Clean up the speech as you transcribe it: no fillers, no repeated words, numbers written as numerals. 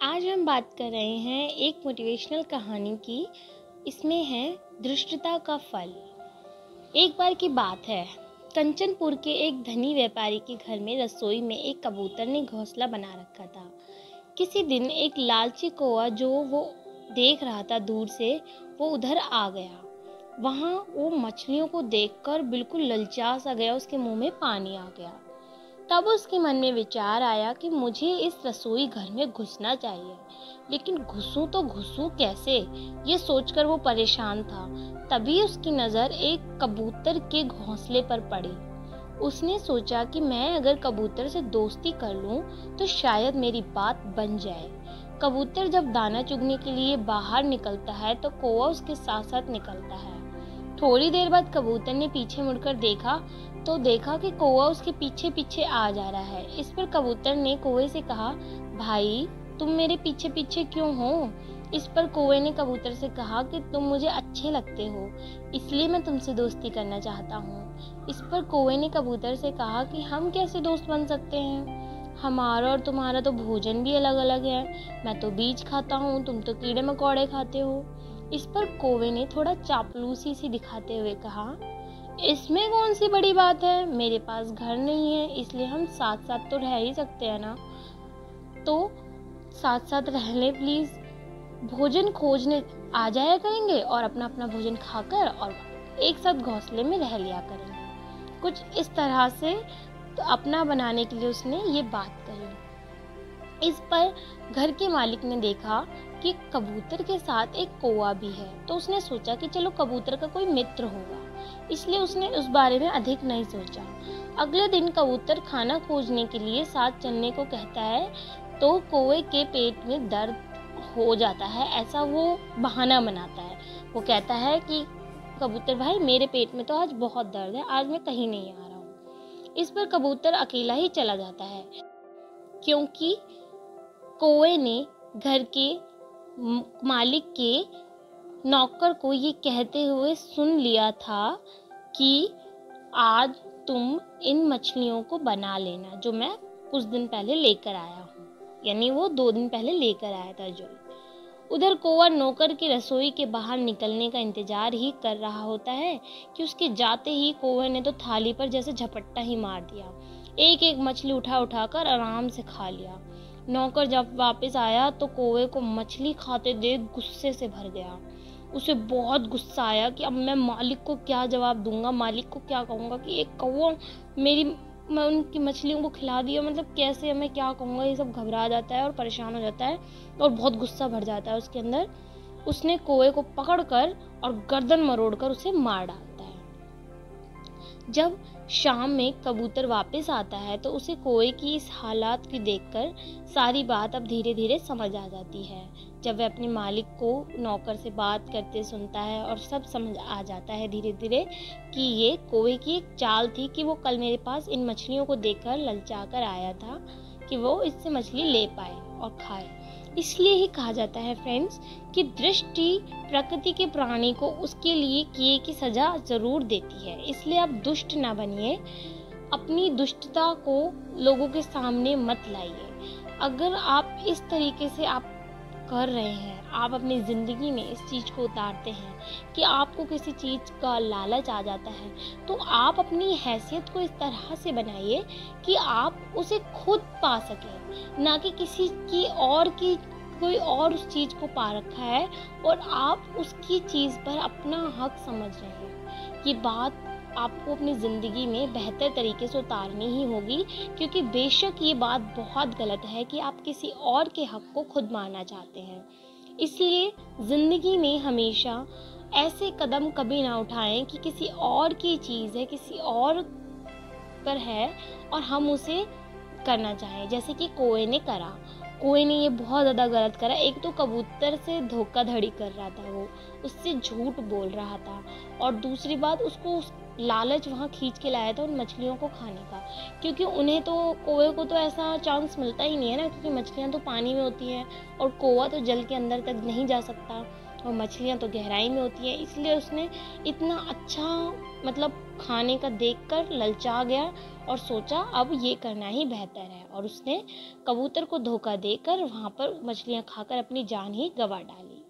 आज हम बात कर रहे हैं एक मोटिवेशनल कहानी की। इसमें है धृष्टता का फल। एक बार की बात है, कंचनपुर के एक धनी व्यापारी के घर में रसोई में एक कबूतर ने घोंसला बना रखा था। किसी दिन एक लालची कौवा जो वो देख रहा था दूर से, वो उधर आ गया। वहाँ वो मछलियों को देखकर बिल्कुल ललचा सा गया, उसके मुंह में पानी आ गया। तब उसके मन में विचार आया कि मुझे इस रसोई घर में घुसना चाहिए, लेकिन घुसूं कैसे, ये सोचकर वो परेशान था। तभी उसकी नज़र एक कबूतर के घोंसले पर पड़ी। उसने सोचा कि मैं अगर कबूतर से दोस्ती कर लूं तो शायद मेरी बात बन जाए। कबूतर जब दाना चुगने के लिए बाहर निकलता है तो कौवा उसके साथ साथ निकलता है। थोड़ी देर बाद कबूतर ने पीछे मुड़कर देखा तो देखा कि कौवा उसके पीछे पीछे आ जा रहा है। इस पर कबूतर ने कौवे से कहा, भाई तुम मेरे पीछे पीछे क्यों हो? इस पर कौवे ने कबूतर से कहा कि तुम मुझे अच्छे लगते हो, इसलिए मैं तुमसे दोस्ती करना चाहता हूँ। इस पर कौवे ने कबूतर से कहा कि हम कैसे दोस्त बन सकते हैं, हमारा और तुम्हारा तो भोजन भी अलग अलग है। मैं तो बीज खाता हूँ, तुम तो कीड़े मकोड़े खाते हो। इस पर कौवे ने थोड़ा चापलूसी सी दिखाते हुए कहा, इसमें कौन सी बड़ी बात है, मेरे पास घर नहीं है, इसलिए हम साथ साथ तो रह ही सकते हैं ना। तो साथ साथ रह ले प्लीज, भोजन खोजने आ जाया करेंगे और अपना अपना भोजन खाकर और एक साथ घोंसले में रह लिया करेंगे। कुछ इस तरह से तो अपना बनाने के लिए उसने ये बात कही। इस पर घर के मालिक ने देखा कि कबूतर के साथ एक कौवा भी है, तो उसने सोचा कि चलो कबूतर का कोई मित्र होगा, इसलिए उसने उस बारे में अधिक नहीं सोचा। अगले दिन कबूतर खाना खोजने के लिए साथ चलने को कहता है तो कौवे के पेट में दर्द हो जाता है, ऐसा वो बहाना बनाता है। वो कहता है कि कबूतर भाई मेरे पेट में तो आज बहुत दर्द है, आज मैं कहीं नहीं आ रहा हूँ। इस पर कबूतर अकेला ही चला जाता है, क्योंकि कौवे ने घर के मालिक के नौकर को ये कहते हुए सुन लिया था कि आज तुम इन मछलियों को बना लेना जो मैं कुछ दिन पहले लेकर आया हूँ, यानी वो 2 दिन पहले लेकर आया था जो। उधर कौवा नौकर की रसोई के बाहर निकलने का इंतजार ही कर रहा होता है कि उसके जाते ही कौवे ने तो थाली पर जैसे झपट्टा ही मार दिया। एक एक मछली उठा कर आराम से खा लिया। नौकर जब वापस आया तो कौवे को मछली खाते देख गुस्से से भर गया। उसे बहुत गुस्सा आया कि अब मैं मालिक को क्या जवाब दूंगा, मालिक को क्या कहूँगा कि एक कौवा मैं उनकी मछलियों को खिला दिया, मतलब कैसे, मैं क्या कहूँगा। ये सब घबरा जाता है और परेशान हो जाता है और बहुत गुस्सा भर जाता है उसके अंदर। उसने कौवे को पकड़कर और गर्दन मरोड़कर उसे मार डालता है। जब शाम में कबूतर वापस आता है तो उसे कौवे की इस हालात की देखकर सारी बात अब धीरे धीरे समझ आ जाती है। जब वह अपने मालिक को नौकर से बात करते सुनता है और सब समझ आ जाता है धीरे धीरे कि ये कौवे की एक चाल थी कि वो कल मेरे पास इन मछलियों को देखकर ललचा कर आया था कि वो इससे मछली ले पाए और खाए। इसलिए ही कहा जाता है फ्रेंड्स कि दृष्टि प्रकृति के प्राणी को उसके लिए किए की सजा जरूर देती है। इसलिए आप दुष्ट ना बनिए, अपनी दुष्टता को लोगों के सामने मत लाइए। अगर आप इस तरीके से आप कर रहे हैं, आप अपनी ज़िंदगी में इस चीज़ को उतारते हैं कि आपको किसी चीज़ का लालच आ जाता है, तो आप अपनी हैसियत को इस तरह से बनाइए कि आप उसे खुद पा सकें, ना कि किसी की और की कोई और उस चीज़ को पा रखा है और आप उसकी चीज़ पर अपना हक समझ रहे हैं। ये बात आपको अपनी ज़िंदगी में बेहतर तरीके से उतारनी ही होगी, क्योंकि बेशक ये बात बहुत गलत है कि आप किसी और के हक को खुद मारना चाहते हैं। इसलिए ज़िंदगी में हमेशा ऐसे कदम कभी ना उठाएं कि किसी और की चीज़ है, किसी और पर है और हम उसे करना चाहें, जैसे कि कौवे ने करा। कौवे ने ये बहुत ज़्यादा गलत करा। एक तो कबूतर से धोखाधड़ी कर रहा था, वो उससे झूठ बोल रहा था, और दूसरी बात उसको लालच वहाँ खींच के लाया था उन मछलियों को खाने का, क्योंकि उन्हें तो कौवे को तो ऐसा चांस मिलता ही नहीं है ना, क्योंकि मछलियाँ तो पानी में होती हैं और कौवा तो जल के अंदर तक नहीं जा सकता। और मछलियाँ तो गहराई में होती हैं, इसलिए उसने इतना अच्छा मतलब खाने का देखकर ललचा गया और सोचा अब ये करना ही बेहतर है, और उसने कबूतर को धोखा देकर वहाँ पर मछलियाँ खाकर अपनी जान ही गंवा डाली।